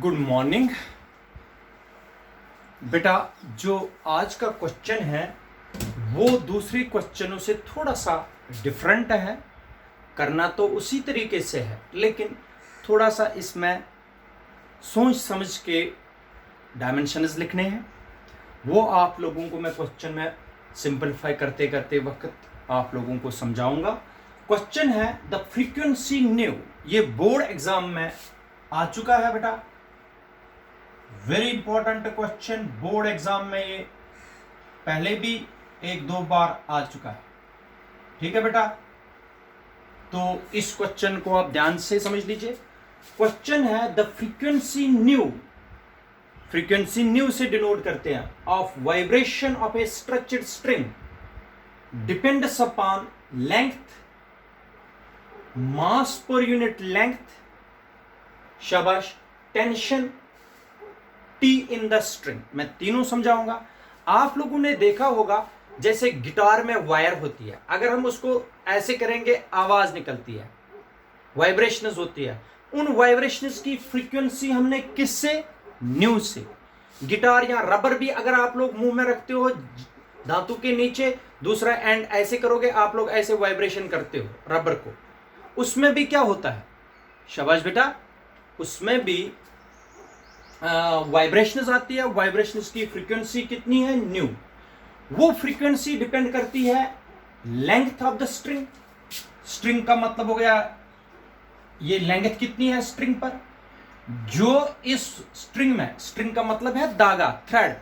Good morning बेटा। जो आज का क्वेश्चन है वो दूसरी क्वेश्चनों से थोड़ा सा डिफरेंट है। करना तो उसी तरीके से है लेकिन थोड़ा सा इसमें सोच समझ के डायमेंशंस लिखने हैं। वो आप लोगों को मैं क्वेश्चन में सिंपलीफाई करते करते वक्त आप लोगों को समझाऊंगा। क्वेश्चन है द फ्रीक्वेंसी न्यू। ये बोर्ड एग्जाम में आ चुका है बेटा, very important question. Board exam में ये पहले भी एक दो बार आ चुका है, ठीक है बेटा। तो इस क्वेश्चन को आप ध्यान से समझ लीजिए। क्वेश्चन है the frequency nu. Frequency nu से डिनोट करते हैं of vibration of a structured string depends upon length, mass per unit length, शाबाश, tension, T in the string. मैं तीनों समझाऊंगा। आप लोगों ने देखा होगा जैसे गिटार में वायर होती है, अगर हम उसको ऐसे करेंगे आवाज निकलती है, वाइब्रेशंस होती है। उन वाइब्रेशंस की फ्रीक्वेंसी हमने किससे? न्यू से। गिटार या रबर भी अगर आप लोग मुंह में रखते हो धातु के नीचे, दूसरा एंड ऐसे करोगे, आप लोग ऐसे वाइब्रेशन करते हो रबर को, उसमें भी क्या होता है? शाबाश बेटा, उसमें भी वाइब्रेशंस आती है। वाइब्रेशंस की फ्रीक्वेंसी कितनी है? न्यू। वो फ्रीक्वेंसी डिपेंड करती है length of the string. String का मतलब हो गया ये लेंथ कितनी है स्ट्रिंग पर। जो इस स्ट्रिंग में, स्ट्रिंग का मतलब है धागा, थ्रेड।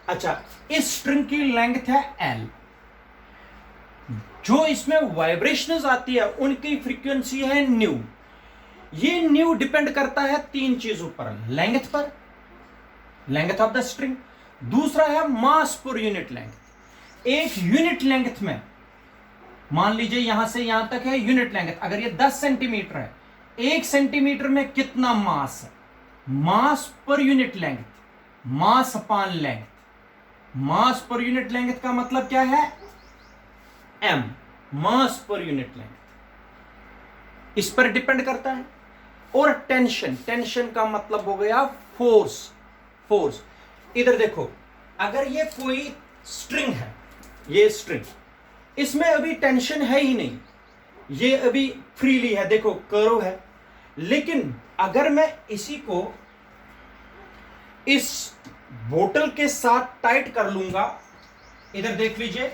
अच्छा, इस स्ट्रिंग की लेंथ है एल। जो इसमें वाइब्रेशंस आती है उनकी फ्रीक्वेंसी है न्यू। ये न्यू डिपेंड करता है तीन चीजों पर, लेंथ पर, लेंथ ऑफ द स्ट्रिंग, दूसरा है मास पर यूनिट लेंथ। एक यूनिट लेंथ में, मान लीजिए यहां से यहां तक है यूनिट लेंथ, अगर ये 10 सेंटीमीटर है, 1 सेंटीमीटर में कितना मास है? Mass per unit length, mass upon length. Mass per unit length का मतलब क्या है? एम, मास पर यूनिट लेंथ। इस पर डिपेंड करता है। और टेंशन, टेंशन का मतलब हो गया फोर्स। फोर्स इधर देखो, अगर ये कोई स्ट्रिंग है, ये स्ट्रिंग, इसमें अभी टेंशन है ही नहीं, ये अभी फ्रीली है, देखो कर्व है। लेकिन अगर मैं इसी को इस बोतल के साथ टाइट कर लूंगा, इधर देख लीजिए,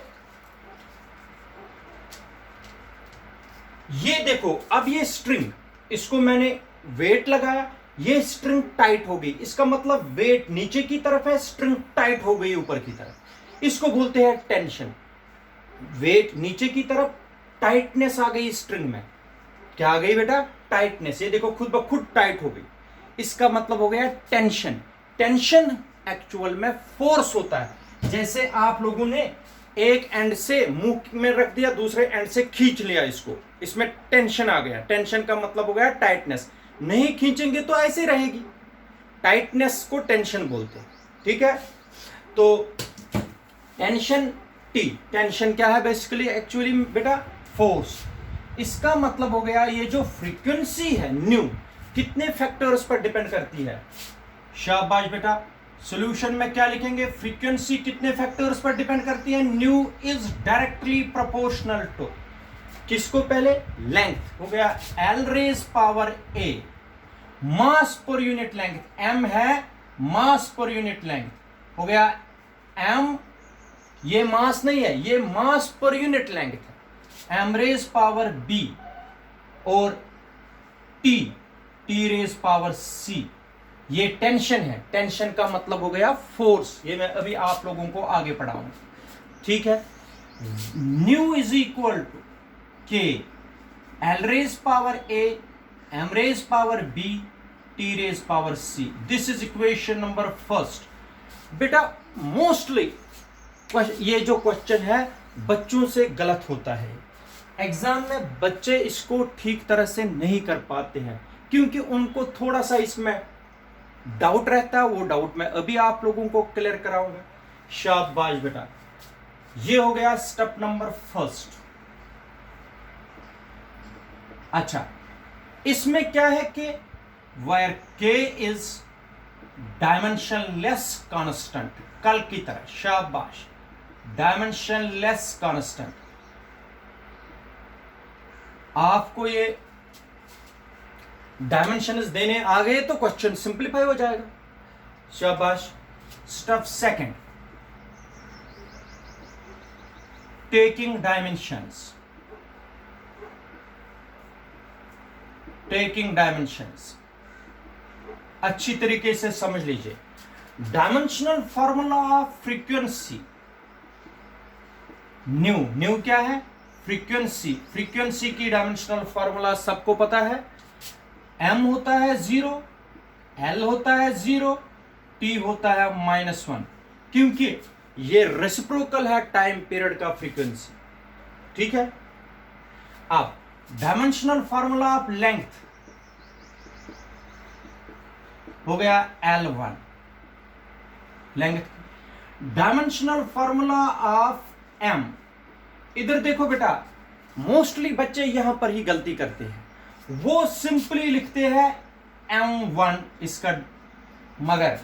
ये देखो, अब ये स्ट्रिंग, इसको मैंने वेट लगाया, ये स्ट्रिंग टाइट हो गई। इसका मतलब वेट नीचे की तरफ है, स्ट्रिंग टाइट हो गई ऊपर की तरफ। इसको बोलते हैं टेंशन। वेट नीचे की तरफ, टाइटनेस आ गई स्ट्रिंग में। क्या आ गई बेटा? टाइटनेस। ये देखो खुद ब खुद टाइट हो गई, इसका मतलब हो गया टेंशन। टेंशन एक्चुअल में फोर्स होता है। जैसे आप लोगों ने एक एंड से मुंह में रख दिया, दूसरे एंड से खींच लिया इसको, इसमें टेंशन आ गया। टेंशन का मतलब हो गया टाइटनेस। नहीं खींचेंगे तो ऐसे रहेगी, टाइटनेस को टेंशन बोलते हैं, ठीक है। तो टेंशन टी, टेंशन क्या है बेसिकली? एक्चुअली बेटा फोर्स। इसका मतलब हो गया ये जो फ्रीक्वेंसी है न्यू, कितने फैक्टर्स पर डिपेंड करती है? शाबाश बेटा, सॉल्यूशन में क्या लिखेंगे? फ्रीक्वेंसी कितने फैक्टर्स पर डिपेंड करती है? Nu is directly proportional to किसको? पहले लेंथ हो गया L raise power A, mass per unit length M है, मास पर यूनिट लेंथ हो गया एम। ये मास नहीं है, ये मास पर यूनिट लेंथ है, एम रेज पावर बी। और टी, टी रेज पावर सी, ये टेंशन है। टेंशन का मतलब हो गया फोर्स। ये मैं अभी आप लोगों को आगे पढ़ाऊंगा, ठीक है। Nu is equal to K L raise power A, M raise power B, T raise power C. This is equation number first. बेटा मोस्टली ये जो क्वेश्चन है बच्चों से गलत होता है। एग्जाम में बच्चे इसको ठीक तरह से नहीं कर पाते हैं क्योंकि उनको थोड़ा सा इसमें डाउट रहता है। वो डाउट मैं अभी आप लोगों को क्लियर कराऊंगा। शाबाश बेटा, ये हो गया स्टेप नंबर फर्स्ट। अच्छा, इसमें क्या है कि where k is dimensionless constant, कल की तरह, शाबाश, dimensionless constant। आपको ये डायमेंशंस देने आ गए तो क्वेश्चन सिंप्लीफाई हो जाएगा, शाबाश। Step second, taking dimensions, taking dimensions अच्छी तरीके से समझ लीजिए। Dimensional formula of frequency, new, new क्या है? फ्रीक्वेंसी, फ्रीक्वेंसी की डायमेंशनल फॉर्मूला सबको पता है, m होता है 0, l होता है 0, t होता है -1, क्योंकि ये रेसिप्रोकल है टाइम पीरियड का फ्रीक्वेंसी, ठीक है। अब डायमेंशनल फॉर्मूला ऑफ लेंथ हो गया L1, length. Dimensional formula of m, इधर देखो बेटा, मोस्टली बच्चे यहां पर ही गलती करते हैं, वो सिंपली लिखते हैं m1 इसका, मगर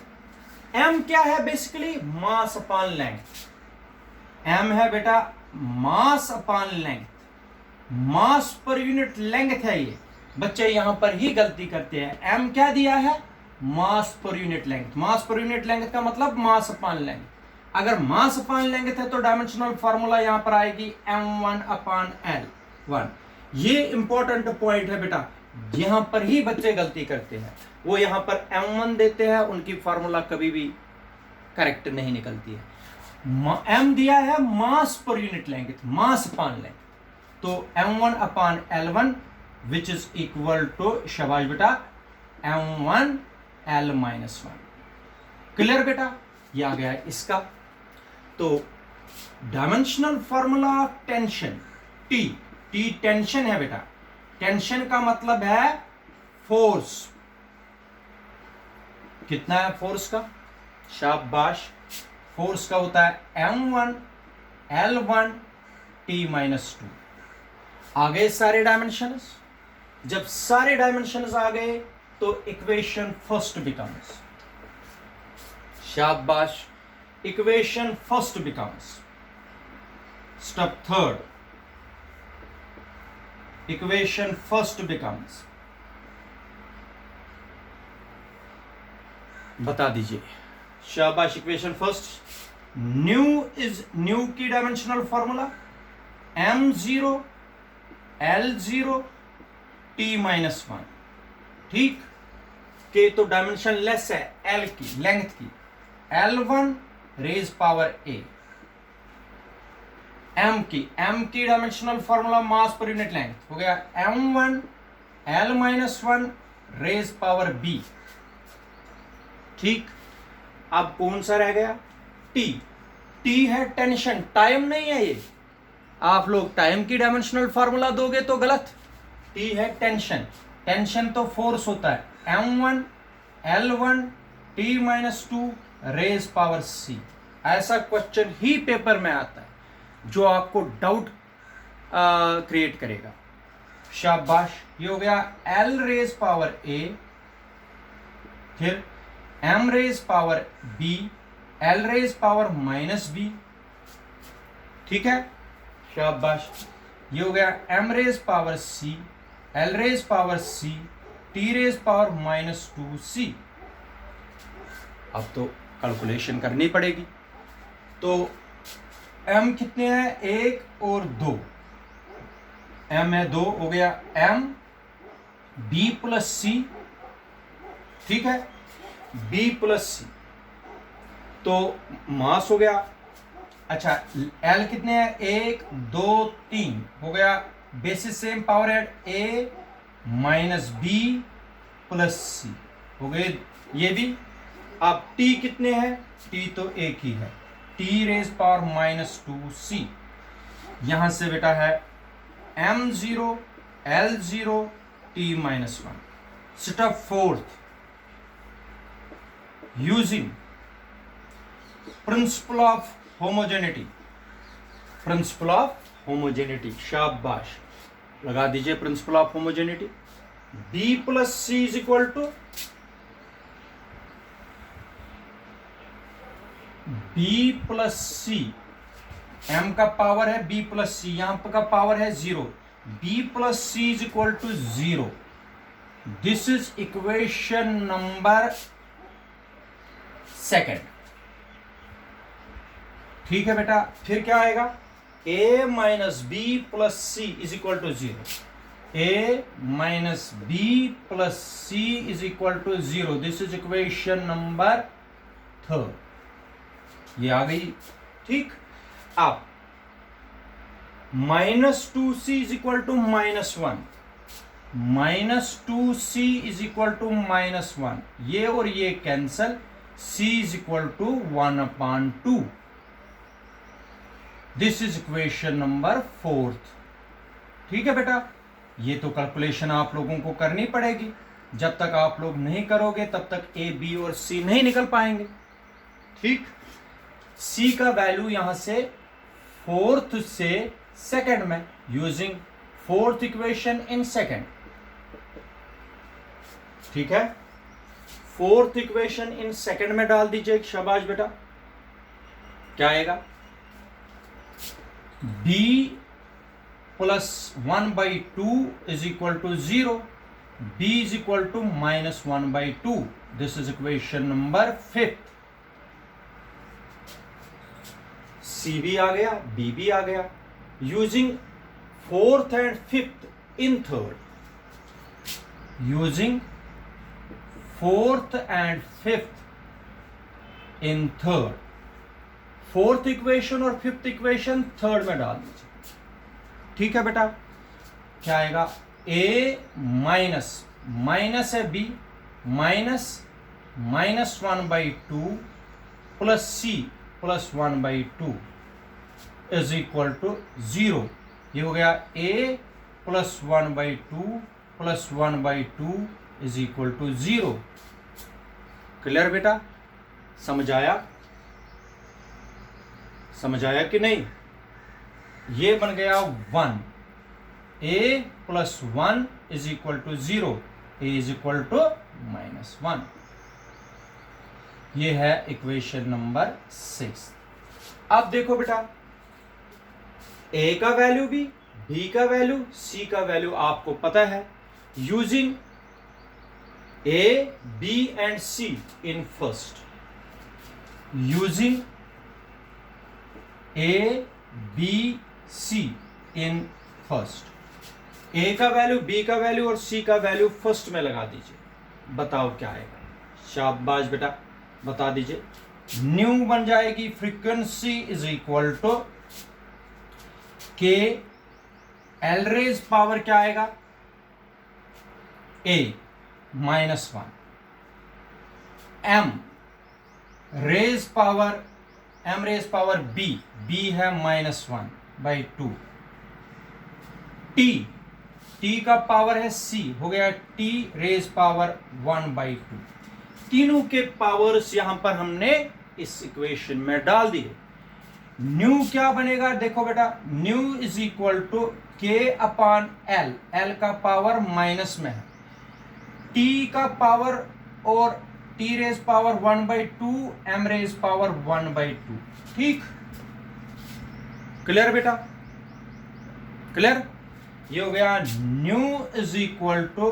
m क्या है? Basically mass upon length. m है बेटा मास upon length, mass per unit length है ये, बच्चे यहां पर ही गलती करते हैं। m क्या दिया है? Mass per unit length. Mass per unit length का मतलब मास अपॉन लेंथ। अगर मास अपॉन लेंथ है तो डायमेंशनल फॉर्मूला यहां पर आएगी m1 अपॉन L1। ये इंपॉर्टेंट पॉइंट है बेटा, यहां पर ही बच्चे गलती करते हैं, वो यहां पर m1 देते हैं, उनकी फॉर्मूला कभी भी करेक्ट नहीं निकलती है। m दिया है mass per unit length, mass upon length, तो m1 upon L1 which is equal to, शाबाश बेटा, m1 L-1। क्लियर बेटा? ये आ गया है इसका। तो dimensional formula of tension, T, T tension है बेटा, टेंशन का मतलब है फोर्स। कितना है फोर्स का? शाबाश, फोर्स का होता है m1 L1 T-2। आ गए सारे डायमेंशंस। जब सारे डायमेंशंस आ गए तो इक्वेशन फर्स्ट बिकम्स, शाबाश, equation first becomes. Step third, equation first becomes, बता दीजिए, शाबाश। Equation first, nu is, nu की dimensional formula m0 L0 T-1, ठीक। के तो डायमेंशन लेस है L की, लेंथ की, L1 raise power A। M की dimensional formula mass per unit length हो गया m1 L-1 raise power B, ठीक। अब कौन सा रह गया? T है टेंशन, टाइम नहीं है ये, आप लोग टाइम की डायमेंशनल फॉर्मूला दोगे तो गलत। T है टेंशन, टेंशन तो फोर्स होता है, m1 L1 T-2 raise power C। ऐसा क्वेश्चन ही पेपर में आता है जो आपको डाउट क्रिएट करेगा, शाबाश। ये हो गया L रेज पावर A, फिर M raise power B, L raise power -B, ठीक है, शाबाश। ये हो गया M raise power C, L raise power C, T raise power -2C। अब तो कैलकुलेशन करनी पड़ेगी। तो m कितने हैं? 1 और 2, m है 2, हो गया m B प्लस C, ठीक है, B प्लस C। तो मास हो गया, अच्छा L कितने हैं? 1 2 3, हो गया basis same power add A minus B plus C, हो गए ये भी। अब T कितने हैं? T तो एक ही है, T रेज पावर -2C। यहां से बेटा है m0 L0 T-1। Step fourth, using principle of homogeneity, principle of homogeneity, शाबाश, लगा दीजिए principle of homogeneity. B plus C is equal to B plus C, M का पावर है बी प्लस सी, यहां का पावर है 0, B plus C is equal to 0. This is equation number second. ठीक है बेटा. फिर क्या आएगा, a minus B plus C is equal to 0. a minus B plus C is equal to 0. This is equation number third. ये आ गई. ठीक. अब minus 2c is equal to -1, -2c is equal to -1, ये और ये cancel, c is equal to 1/2. This is equation number fourth. ठीक है बेटा. ये तो कैलकुलेशन आप लोगों को करनी पड़ेगी. जब तक आप लोग नहीं करोगे तब तक a, b और c नहीं निकल पाएंगे. ठीक. c का वैल्यू यहां से फोर्थ से सेकंड में, using fourth equation in second. ठीक है. फोर्थ इक्वेशन इन सेकंड में डाल दीजिए. शाबाश बेटा. क्या आएगा, b plus 1/2 is equal to 0, b is equal to -1/2. This is equation number fifth. c भी आ गया, b भी आ गया. Using fourth and fifth in third, using fourth and fifth in third. Fourth equation और फिफ्थ इक्वेशन थर्ड में डाल दीजिए. ठीक है बेटा. क्या आएगा, a माइनस है b -1/2 plus c plus 1/2 is equal to 0. ये हो गया a plus 1/2 plus 1/2 is equal to 0. Clear बेटा. समझ आया, समझ आया कि नहीं. ये बन गया 1. a plus 1 is equal to 0, a is equal to -1. ये है इक्वेशन नंबर 6. अब देखो बेटा, a का वैल्यू भी, b का वैल्यू, c का वैल्यू आपको पता है. Using a, b and c in first, using a, b, c in first. a का वैल्यू, b का वैल्यू और c का वैल्यू फर्स्ट में लगा दीजिए. बताओ क्या आएगा. शाबाश बेटा, बता दीजिए. न्यू बन जाएगी frequency is equal to K, L raise power क्या आएगा, a -1, m raise power b है -1/2, t का पावर है c, हो गया t रेज पावर 1/2. तीनों के पावर्स यहां पर हमने इस इक्वेशन में डाल दिए. न्यू क्या बनेगा, देखो बेटा, nu is equal to k/l, l का पावर माइनस में है, t का पावर और t raise power 1/2, m raise power 1/2. ठीक. क्लियर बेटा, क्लियर. ये हो गया nu is equal to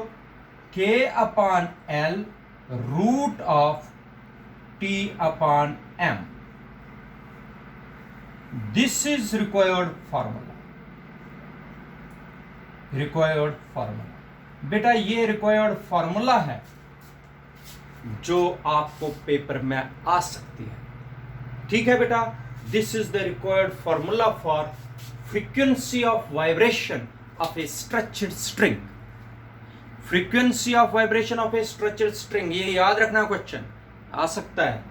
k/l root of t/m. This is required formula. बेटा ये रिक्वायर्ड फार्मूला है जो आपको पेपर में आ सकती है. ठीक है बेटा. This is the required formula for frequency of vibration of A stretched string. Frequency of vibration of A stretched string, ये याद रखना, क्वेश्चन आ सकता है.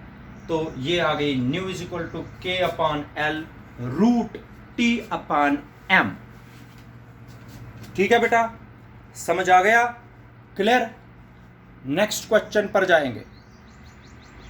तो ये आ गई nu is equal to k/l root t/m. ठीक है बेटा, समझ आ गया. क्लियर. नेक्स्ट क्वेश्चन पर जाएंगे.